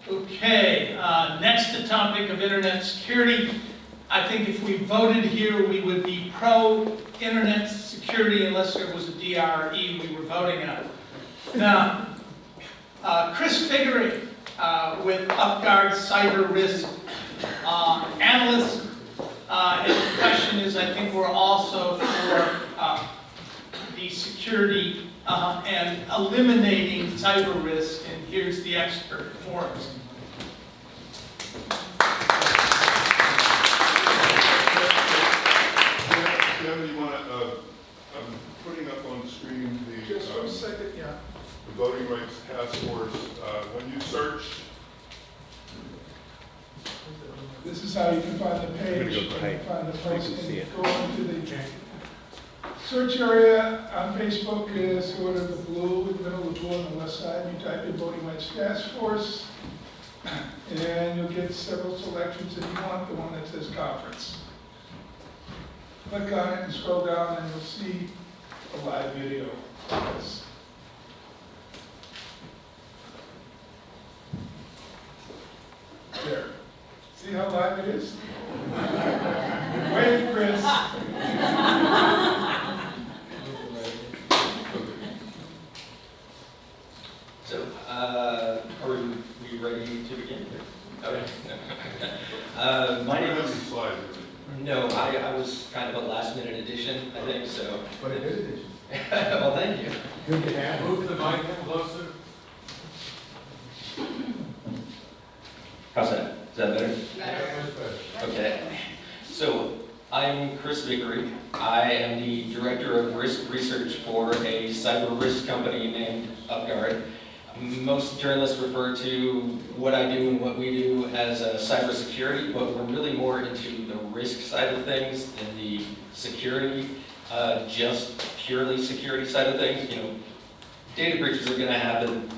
Okay, next the topic of internet security. I think if we voted here, we would be pro-internet security unless there was a DRE we were voting on. Now, Chris Vickery with UpGuard cyber risk analyst. His question is, I think we're also for the security and eliminating cyber risk, and here's the expert for us. Kevin, you want to, I'm putting up on the screen the, Just 1 second, yeah. the Voting Rights Task Force. When you search, This is how you can find the page. I'm gonna go You can find the place can see and it. go into the search area on Facebook is sort of the blue, in the middle of the blue on the left side. You type in Voting Rights Task Force, and you'll get several selections. If you want the one that says conference, click on it and scroll down, and you'll see a live video of this. There. See how live it is? Wave, Chris. So, are we ready to begin? Okay. My name how many is, slides? no, I was kind of a last minute addition, I think, so. But a good addition. Well, thank you. Good to have. Move the mic closer. How's that? Is that better? Okay. So, I'm Chris Vickery. I am the Director of Risk Research for a cyber risk company named UpGuard. Most journalists refer to what I do and what we do as cybersecurity, but we're really more into the risk side of things than the security, just purely security side of things. You know, data breaches are going to happen.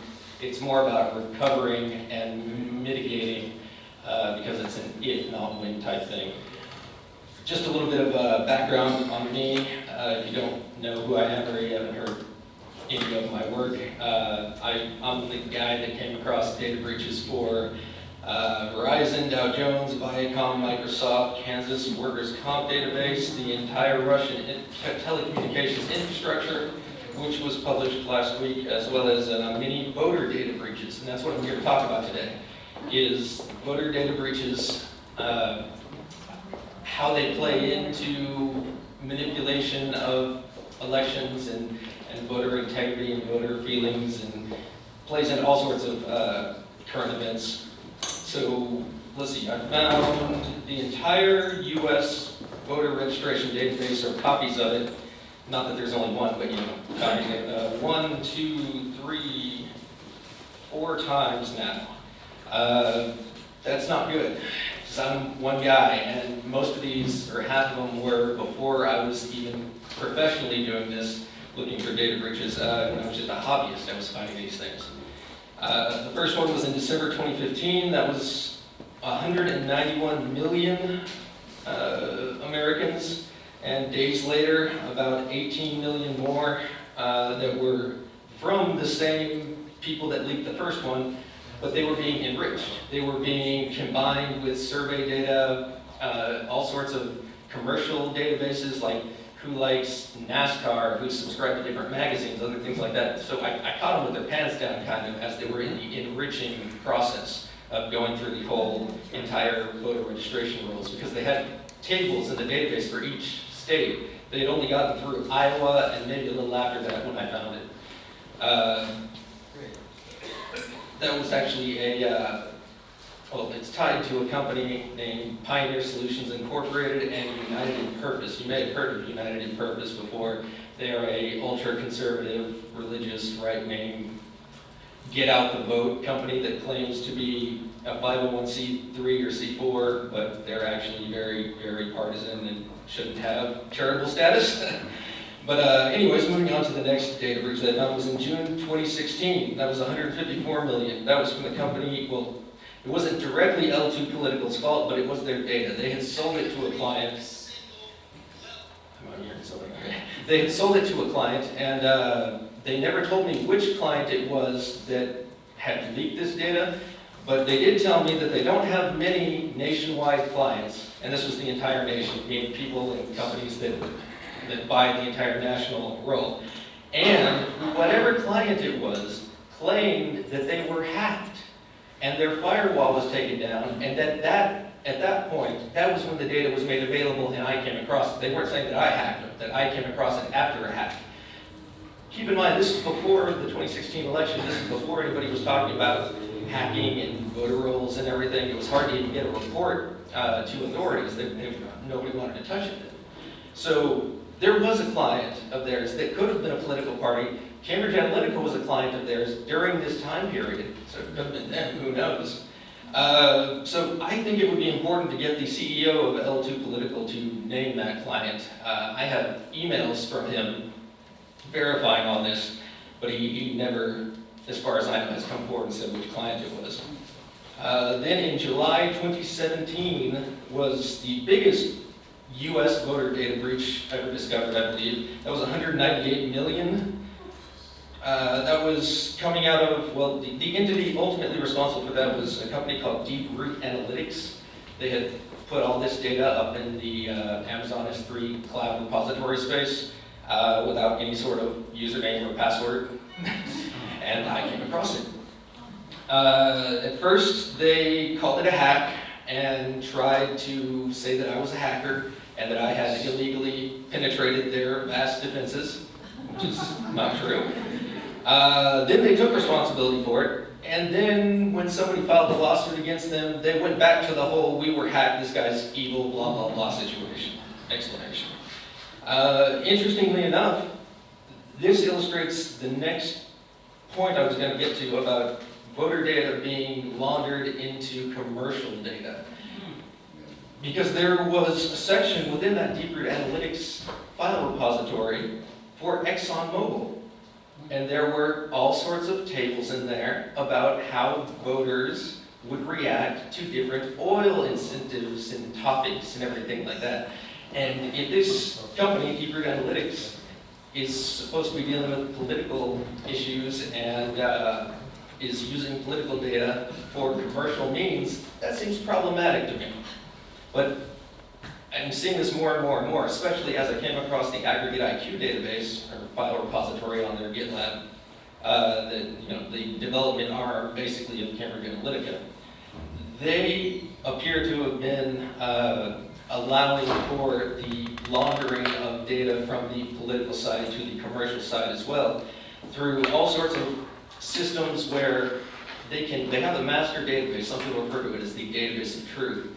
It's more about recovering and mitigating because it's an if not when type thing. Just a little bit of background on me. If you don't know who I am or you haven't heard any of my work, I'm the guy that came across data breaches for Verizon, Dow Jones, Viacom, Microsoft, Kansas Workers' Comp database, the entire Russian telecommunications infrastructure, which was published last week, as well as many voter data breaches. And that's what I'm here to talk about today, is voter data breaches, how they play into manipulation of elections and voter integrity and voter feelings, and plays into all sorts of current events. So let's see, I found the entire US voter registration database, or copies of it. Not that there's only one, but you know, copies of it 1, 2, 3, 4 times now. That's not good, because I'm one guy, and most of these, or half of them, were before I was even professionally doing this, looking for data breaches. When I was just a hobbyist, I was finding these things. The first one was in December 2015. That was 191 million Americans, and days later, about 18 million more that were from the same people that leaked the first one, but they were being enriched. They were being combined with survey data, all sorts of commercial databases like who likes NASCAR, who subscribe to different magazines, other things like that. So I caught them with their pants down, kind of, as they were in the enriching process of going through the whole entire voter registration rules, because they had tables in the database for each state. They had only gotten through Iowa and maybe a little after that when I found it. That was actually well, it's tied to a company named Pioneer Solutions Incorporated and United in Purpose. You may have heard of United in Purpose before. They are a ultra-conservative, religious, right-wing, get-out-the-vote company that claims to be a 501c3 or C4, but they're actually very, very partisan and shouldn't have charitable status. But anyways, moving on to the next data breach that I found was in June 2016. That was 154 million. That was from the company, well, it wasn't directly L2 Political's fault, but it was their data. They had sold it to a client. They had sold it to a client, and they never told me which client it was that had leaked this data, But they did tell me that they don't have many nationwide clients, and this was the entire nation, meaning people and companies that buy the entire national roll. And whatever client it was claimed that they were hacked, and their firewall was taken down, and at that point, that was when the data was made available and I came across it. They weren't saying that I hacked it, that I came across it after a hack. Keep in mind, this is before the 2016 election. This is before anybody was talking about hacking and voter rolls and everything. It was hard to even get a report to authorities. Nobody wanted to touch it. So there was a client of theirs that could have been a political party. Cambridge Analytica was a client of theirs during this time period. So it could have been them, who knows. So I think it would be important to get the CEO of L2 Political to name that client. I have emails from him verifying all this, but he never, as far as I know, has come forward and said which client it was. Then in July 2017 was the biggest US voter data breach ever discovered, I believe. That was 198 million. That was coming out of, well, the entity ultimately responsible for that was a company called Deep Root Analytics. They had put all this data up in the Amazon S3 cloud repository space without any sort of username or password, and I came across it. At first, they called it a hack and tried to say that I was a hacker and that I had illegally penetrated their vast defenses, which is not true. Then they took responsibility for it, and then when somebody filed a lawsuit against them, they went back to the whole "we were hacked, this guy's evil, blah, blah, blah" explanation. Interestingly enough, this illustrates the next point I was going to get to about voter data being laundered into commercial data. Because there was a section within that Deep Root Analytics file repository for ExxonMobil. And there were all sorts of tables in there about how voters would react to different oil incentives and topics and everything like that. And if this company, Deep Root Analytics, is supposed to be dealing with political issues and is using political data for commercial means, that seems problematic to me. But I'm seeing this more and more and more, especially as I came across the Aggregate IQ database, or file repository on their GitLab, the development arm, basically, of Cambridge Analytica. They appear to have been allowing for the laundering of data from the political side to the commercial side as well, through all sorts of systems where they have a master database. Some people refer to it as the database of truth.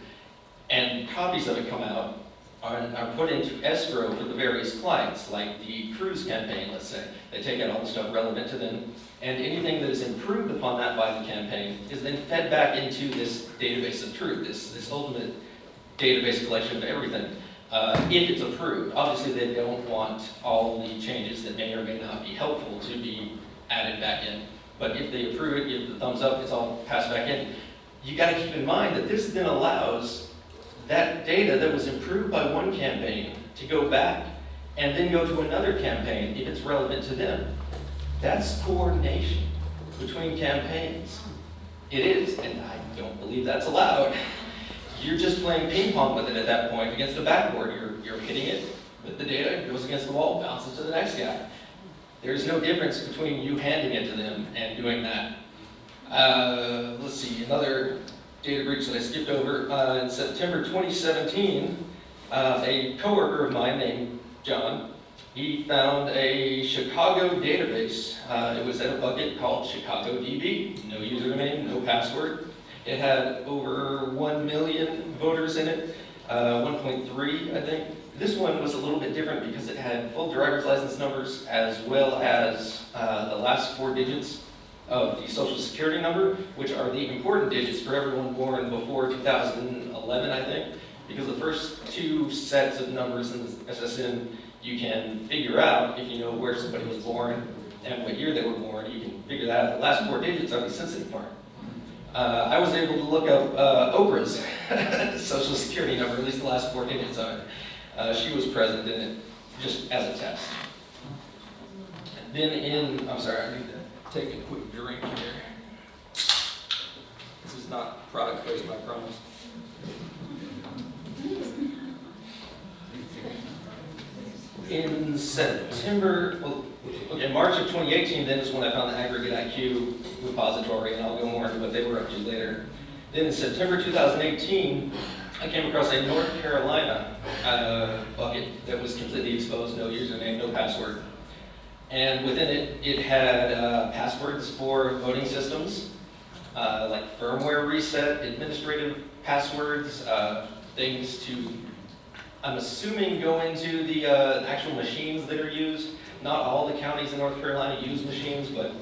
And copies of it come out, are put into escrow for the various clients, like the Cruz campaign, let's say. They take out all the stuff relevant to them, and anything that is improved upon that by the campaign is then fed back into this database of truth, this ultimate database collection of everything, if it's approved. Obviously, they don't want all the changes that may or may not be helpful to be added back in. But if they approve it, give the thumbs up, it's all passed back in. You got to keep in mind that this then allows that data that was improved by one campaign to go back and then go to another campaign if it's relevant to them. That's coordination between campaigns. It is, and I don't believe that's allowed. You're just playing ping pong with it at that point against a backboard. You're hitting it with the data, it goes against the wall, bounces to the next guy. There's no difference between you handing it to them and doing that. Let's see, another data breach that I skipped over. In September 2017, a coworker of mine named John, he found a Chicago database. It was at a bucket called ChicagoDB. No username, no password. It had over 1 million voters in it, 1.3, I think. This one was a little bit different because it had full driver's license numbers as well as the last 4 digits of the Social Security number, which are the important digits for everyone born before 2011, I think, because the first 2 sets of numbers in the SSN you can figure out if you know where somebody was born and what year they were born. You can figure that out. The last 4 digits are the sensitive part. I was able to look up Oprah's Social Security number, at least the last 4 digits of it. She was present in it, just as a test. Then I'm sorry, I need to take a quick drink here. This is not product placement, I promise. In September, well, in March of 2018, then is when I found the Aggregate IQ repository, and I'll go more into what they were up to later. Then in September 2018, I came across a North Carolina bucket that was completely exposed, no username, no password. And within it, it had passwords for voting systems, like firmware reset, administrative passwords, things to, I'm assuming, go into the actual machines that are used. Not all the counties in North Carolina use machines, but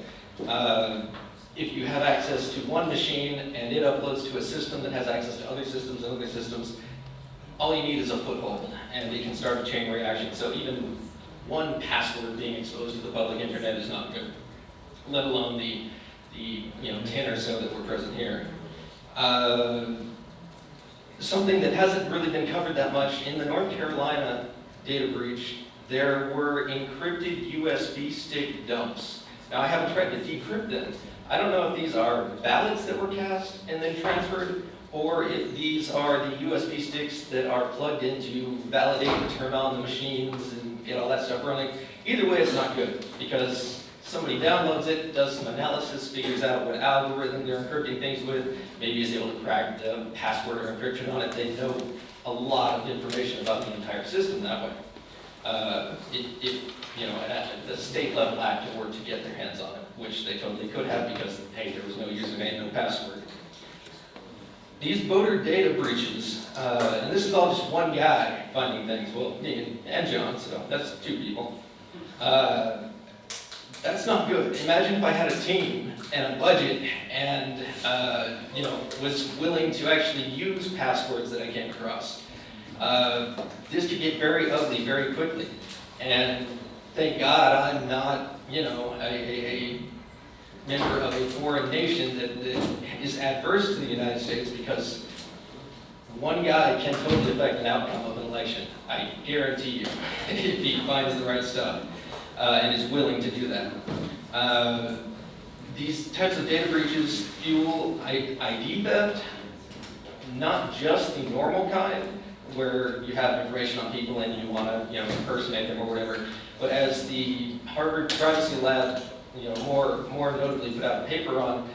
if you have access to one machine and it uploads to a system that has access to other systems and other systems, all you need is a foothold, and it can start a chain reaction. So even one password being exposed to the public internet is not good, let alone the 10 or so that were present here. Something that hasn't really been covered that much, in the North Carolina data breach, there were encrypted USB stick dumps. Now, I haven't tried to decrypt them. I don't know if these are ballots that were cast and then transferred, or if these are the USB sticks that are plugged in to validate and turn on the machines and get all that stuff running. Either way, it's not good, because somebody downloads it, does some analysis, figures out what algorithm they're encrypting things with, maybe is able to crack the password or encryption on it. They know a lot of information about the entire system that way. At the state level active work to get their hands on it, which they totally could have because, hey, there was no username, no password. These voter data breaches, and this is all just one guy finding things, well, me and John, so that's two people. That's not good. Imagine if I had a team and a budget and, was willing to actually use passwords that I came across. This could get very ugly very quickly. And thank God I'm not, a member of a foreign nation that is adverse to the United States, because one guy can totally affect an outcome of an election. I guarantee you, if he finds the right stuff and is willing to do that. These types of data breaches fuel ID theft, not just the normal kind, where you have information on people and you want to, impersonate them or whatever. But as the Harvard Privacy Lab, more notably put out a paper on,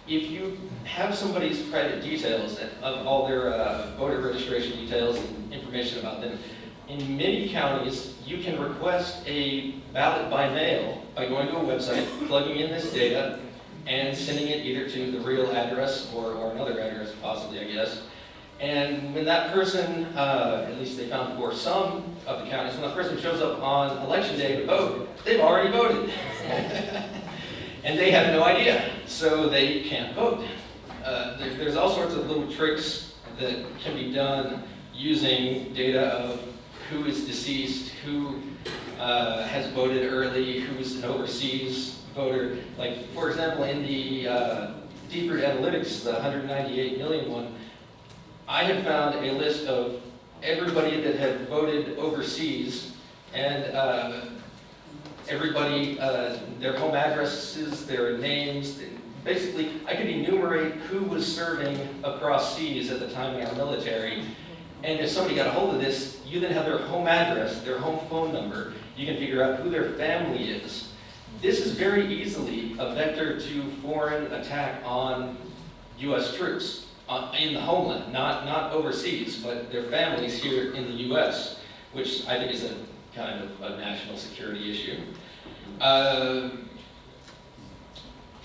if you have somebody's private details of all their voter registration details and information about them, in many counties, you can request a ballot by mail by going to a website, plugging in this data, and sending it either to the real address or another address, possibly, I guess. And when that person, at least they found for some of the counties, when that person shows up on election day to vote, they've already voted. And they have no idea, so they can't vote. There's all sorts of little tricks that can be done using data of who is deceased, who has voted early, who's an overseas voter. Like, for example, in the Deeper Analytics, the 198 million one, I had found a list of everybody that had voted overseas, and everybody, their home addresses, their names. Basically, I could enumerate who was serving across seas at the time in our military. And if somebody got a hold of this, you then have their home address, their home phone number. You can figure out who their family is. This is very easily a vector to foreign attack on U.S. troops. In the homeland, not overseas, but their families here in the U.S., which I think is a kind of a national security issue.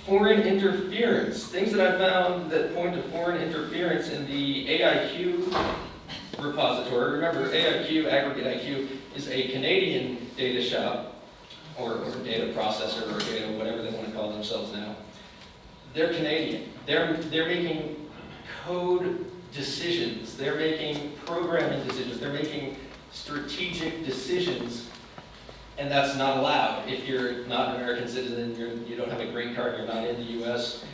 Foreign interference, things that I found that point to foreign interference in the AIQ repository. Remember, AIQ, Aggregate IQ, is a Canadian data shop, or data processor, or data, whatever they want to call themselves now. They're Canadian. They're making code decisions, they're making programming decisions, they're making strategic decisions, and that's not allowed. If you're not an American citizen, you don't have a green card, you're not in the US.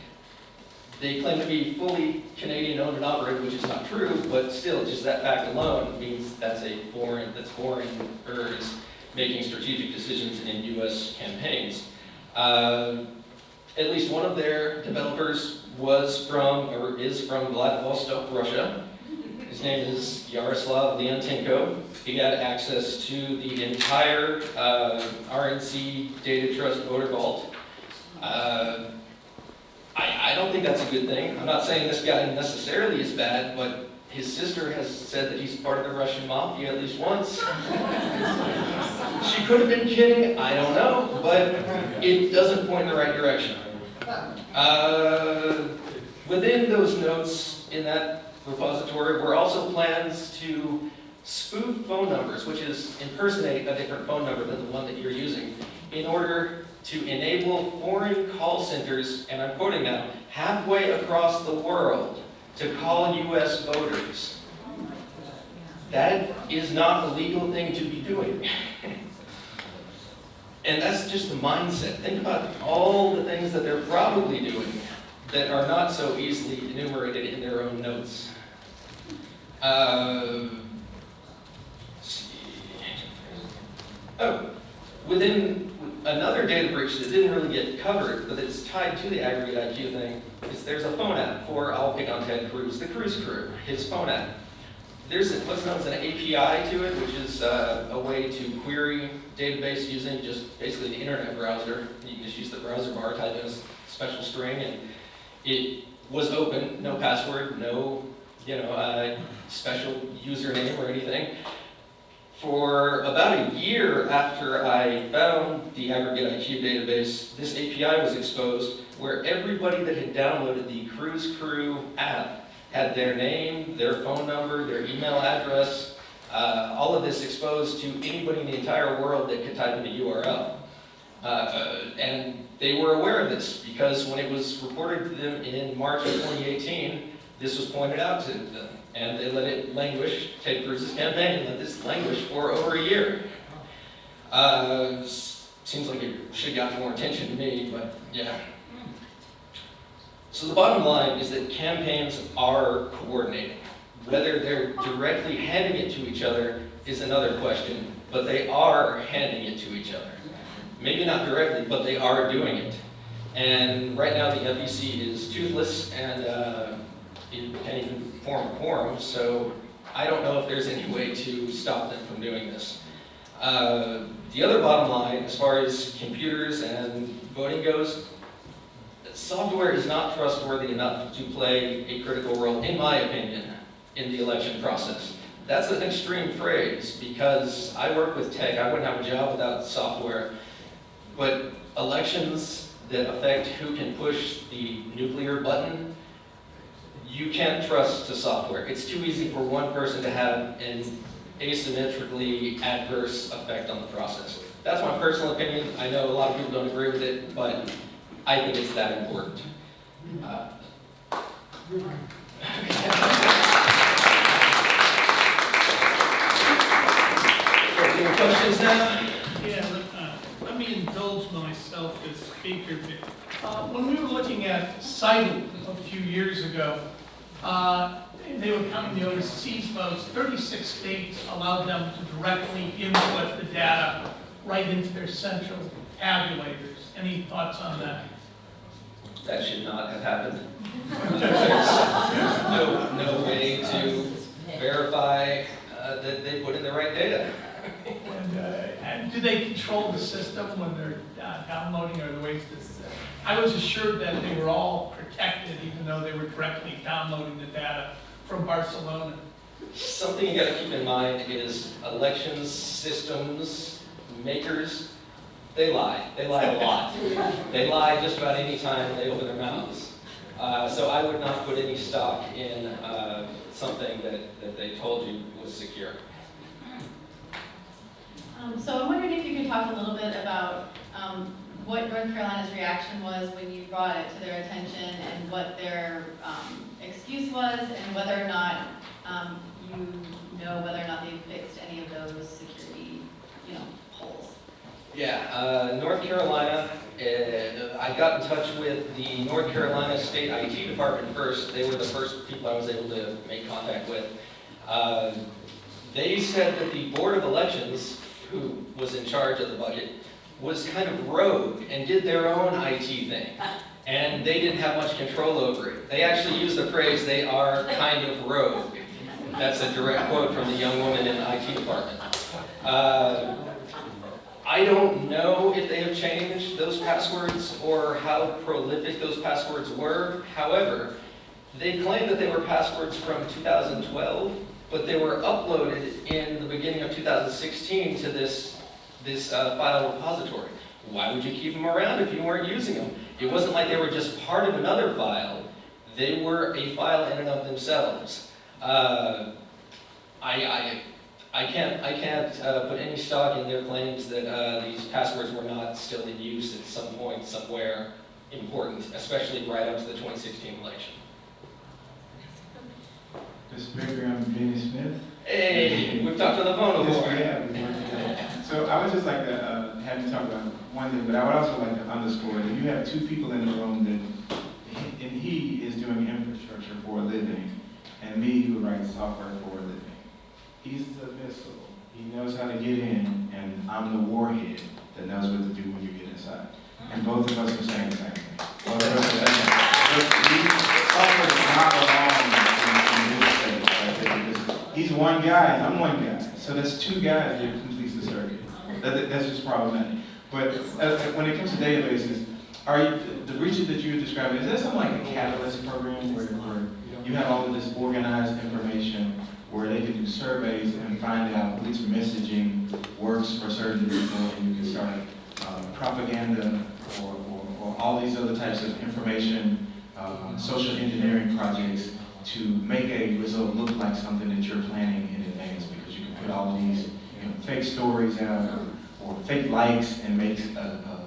They claim to be fully Canadian owned and operated, which is not true, but still, just that fact alone means that's foreigners making strategic decisions in US campaigns. At least one of their developers was from, or is from Vladivostok, Russia. His name is Yaroslav Leontenko. He got access to the entire RNC Data Trust voter vault. I don't think that's a good thing. I'm not saying this guy necessarily is bad, but his sister has said that he's part of the Russian mafia at least once. She could have been kidding, I don't know, but it doesn't point in the right direction. Within those notes in that repository were also plans to spoof phone numbers, which is impersonate a different phone number than the one that you're using, in order to enable foreign call centers, and I'm quoting now, halfway across the world to call US voters. That is not a legal thing to be doing. And that's just the mindset. Think about all the things that they're probably doing that are not so easily enumerated in their own notes. Within another data breach that didn't really get covered, but it's tied to the aggregate IQ thing, is there's a phone app for, I'll pick on Ted Cruz, the Cruz crew, his phone app. There's what's known as an API to it, which is a way to query database using just basically the internet browser. You can just use the browser bar, type in a special string, and it was open, no password, no special username or anything. For about a year after I found the aggregate IQ database, this API was exposed where everybody that had downloaded the Cruise Crew app had their name, their phone number, their email address, all of this exposed to anybody in the entire world that could type in a URL. And they were aware of this because when it was reported to them in March of 2018, this was pointed out to them. And they let it languish, Ted Cruz's campaign let this languish for over a year. Seems like it should have gotten more attention to me, but yeah. So the bottom line is that campaigns are coordinating. Whether they're directly handing it to each other is another question, but they are handing it to each other. Maybe not directly, but they are doing it. And right now the FEC is toothless and it can't even form a quorum, so I don't know if there's any way to stop them from doing this. The other bottom line, as far as computers and voting goes, software is not trustworthy enough to play a critical role, in my opinion, in the election process. That's an extreme phrase because I work with tech. I wouldn't have a job without software. But elections that affect who can push the nuclear button, you can't trust to software. It's too easy for one person to have an asymmetrically adverse effect on the process. That's my personal opinion. I know a lot of people don't agree with it, but I think it's that important. Any questions now? Yeah, let me indulge myself as speaker. When we were looking at CITL a few years ago, they were counting the overseas votes. 36 states allowed them to directly input the data right into their central tabulators. Any thoughts on that? That should not have happened. There's no way to verify that they put in the right data. And do they control the system when they're downloading, or the ways that I was assured that they were all protected even though they were directly downloading the data from Barcelona? Something you gotta keep in mind is elections systems makers, they lie. They lie a lot. They lie just about any time they open their mouths. So I would not put any stock in something that they told you was secure. So I'm wondering if you could talk a little bit about what North Carolina's reaction was when you brought it to their attention, and what their excuse was, and whether or not you know whether or not they fixed any of those security, holes. Yeah, North Carolina, I got in touch with the North Carolina State IT Department first. They were the first people I was able to make contact with. They said that the Board of Elections, who was in charge of the budget, was kind of rogue and did their own IT thing. and they didn't have much control over it. They actually used the phrase, "they are kind of rogue." That's a direct quote from the young woman in the IT department. I don't know if they have changed those passwords or how prolific those passwords were. However, they claim that they were passwords from 2012, but they were uploaded in the beginning of 2016 to this file repository. Why would you keep them around if you weren't using them? It wasn't like they were just part of another file. They were a file in and of themselves. I can't put any stock in their claims that these passwords were not still in use at some point somewhere important, especially right up to the 2016 election. Mr. Vickery, I'm Benny Smith. Hey, we've talked on the phone before. Yeah, we worked together. So I would just like to have you talk about one thing, but I would also like to underscore that you have two people in the room that, and he is doing infrastructure for a living, and me who writes software for a living. He's the missile. He knows how to get in, and I'm the warhead that knows what to do when you get inside. And both of us are saying the same thing. Both of us are saying that. Software is not alone in this space. He's one guy, and I'm one guy. So that's two guys that completes the circuit. That's just problematic. But when it comes to databases, the breaches that you were describing, is that something like a catalyst program where you have all of this organized information where they can do surveys and find out which messaging works for certain people, and you can start propaganda or all these other types of information, social engineering projects to make a result look like something that you're planning in advance, because you can put all of these fake stories out or fake likes and make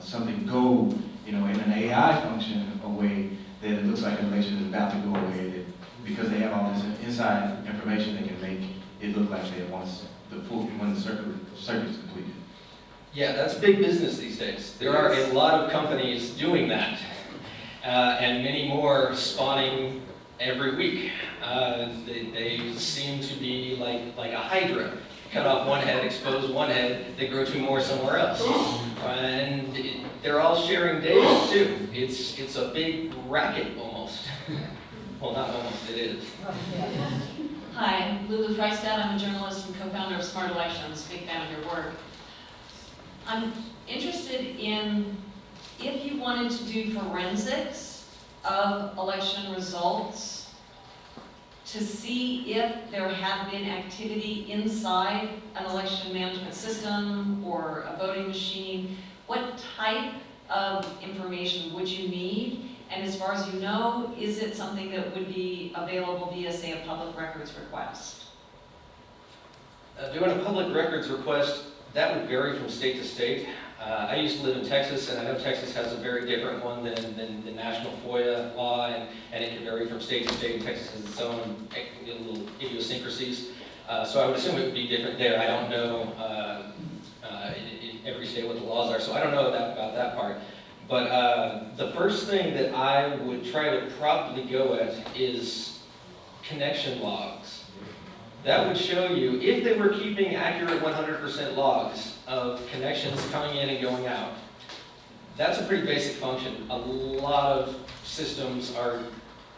something go in an AI function a way that it looks like an election is about to go away, because they have all this inside information they can make it look like they when the circuit is completed. Yeah, that's big business these days. There are a lot of companies doing that, and many more spawning every week. They seem to be like a hydra. Cut off one head, expose one head, they grow two more somewhere else. And they're all sharing data too. It's a big racket almost. Well, not almost, it is. Hi, I'm Lulu Freistad. I'm a journalist and co-founder of Smart Elections. Big fan of your work. I'm interested in if you wanted to do forensics of election results to see if there had been activity inside an election management system or a voting machine. What type of information would you need? And as far as you know, is it something that would be available via, say, a public records request? Doing a public records request, that would vary from state to state. I used to live in Texas, and I know Texas has a very different one than the national FOIA law, and it can vary from state to state. Texas has its own little idiosyncrasies. So I would assume it would be different there. I don't know in every state what the laws are, so I don't know about that part. But the first thing that I would try to probably go at is connection logs. That would show you, if they were keeping accurate 100% logs of connections coming in and going out, that's a pretty basic function. A lot of systems are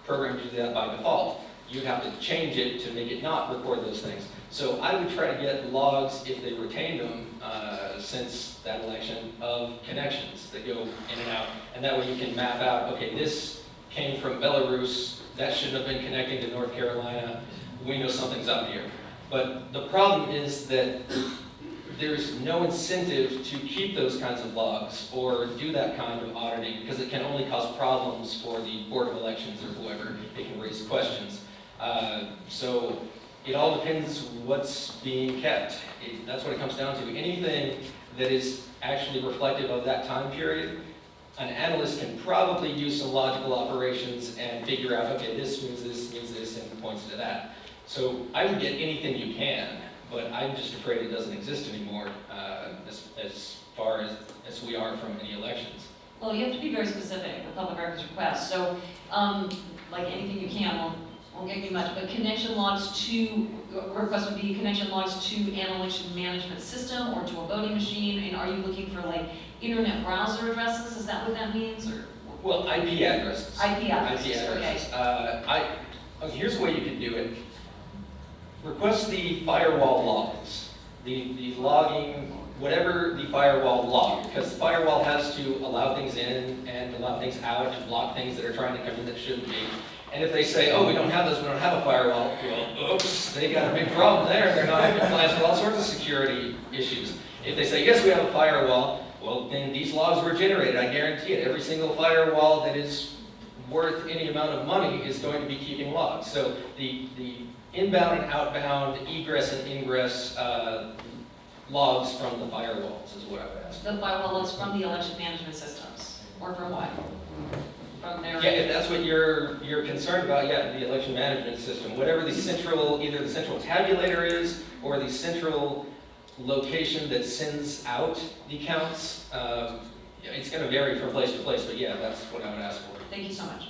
programmed to do that by default. You'd have to change it to make it not record those things. So I would try to get logs, if they retain them, since that election, of connections that go in and out. And that way you can map out, okay, this came from Belarus, that shouldn't have been connecting to North Carolina, we know something's up here. But the problem is that there's no incentive to keep those kinds of logs or do that kind of auditing, because it can only cause problems for the Board of Elections or whoever. It can raise questions. So it all depends what's being kept. That's what it comes down to. Anything that is actually reflective of that time period, an analyst can probably use some logical operations and figure out, okay, this means this, and points to that. So I would get anything you can, but I'm just afraid it doesn't exist anymore as far as we are from any elections. Well, you have to be very specific with public records requests. So, like anything you can, won't get you much, but connection logs to, request would be connection logs to an election management system or to a voting machine. And are you looking for like internet browser addresses? Is that what that means? Or Well, IP addresses. IP addresses, okay. Here's the way you can do it. Request the firewall logs, the logging, whatever the firewall log, because the firewall has to allow things in and allow things out and block things that are trying to come in that shouldn't be. And if they say, oh, we don't have those, we don't have a firewall, well, oops, they got a big problem there. They're not in compliance with all sorts of security issues. If they say, yes, we have a firewall, well, then these logs were generated. I guarantee it. Every single firewall that is worth any amount of money is going to be keeping logs. So the inbound and outbound, egress and ingress logs from the firewalls is what I would ask. The firewall logs from the election management systems, or from what? From their... Yeah, if that's what you're concerned about, yeah, the election management system. Whatever the central, either the central tabulator is, or the central location that sends out the counts, it's going to vary from place to place, but yeah, that's what I would ask for. Thank you so much.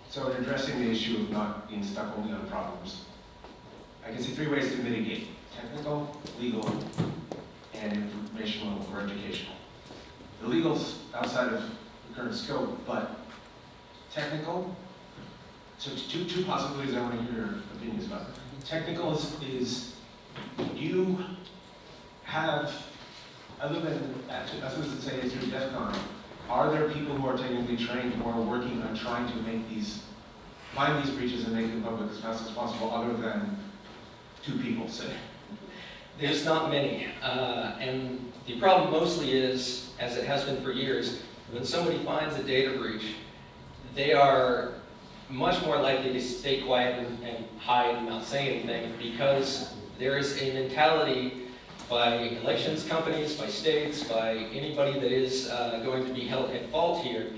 So in addressing the issue of not being stuck only on problems, I can see 3 ways to mitigate: technical, legal, and informational or educational. The legal's outside of the current scope, but technical, so two possibilities I want to hear your opinions about. Technical is you have, other than, that's what it say is through DEF CON, are there people who are technically trained who are working on trying to make find these breaches and make them public as fast as possible, other than 2 people, say? There's not many, and the problem mostly is, as it has been for years, when somebody finds a data breach, they are much more likely to stay quiet and hide and not say anything, because there is a mentality by elections companies, by states, by anybody that is going to be held at fault here.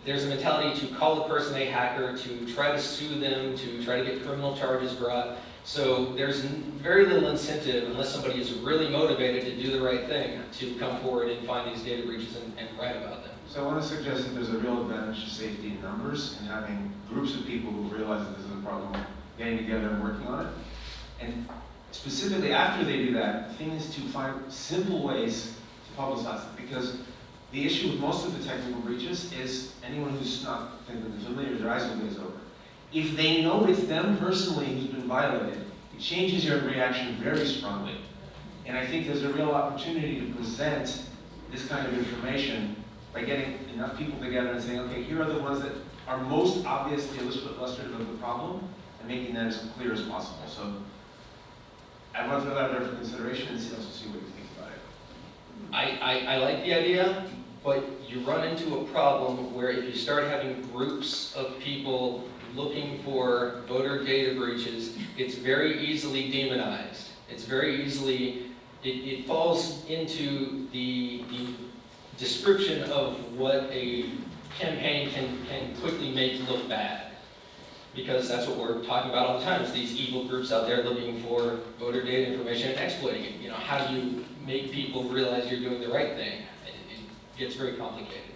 There's a mentality to call the person a hacker, to try to sue them, to try to get criminal charges brought. So there's very little incentive, unless somebody is really motivated to do the right thing, to come forward and find these data breaches and write about them. So I want to suggest that there's a real advantage to safety in numbers and having groups of people who realize that this is a problem, getting together and working on it. And specifically after they do that, the thing is to find simple ways to publicize it, because the issue with most of the technical breaches is anyone who's not familiar, their eyes will glaze over. If they know it's them personally who's been violated, it changes your reaction very strongly. And I think there's a real opportunity to present this kind of information by getting enough people together and saying, okay, here are the ones that are most obviously illustrative of the problem, and making that as clear as possible. So I want to throw that out there for consideration and also see what you think about it. I like the idea, but you run into a problem where if you start having groups of people looking for voter data breaches, it's very easily demonized. It's very easily, it falls into the description of what a campaign can quickly make look bad. Because that's what we're talking about all the time, is these evil groups out there looking for voter data information and exploiting it. You know, how do you make people realize you're doing the right thing? It gets very complicated.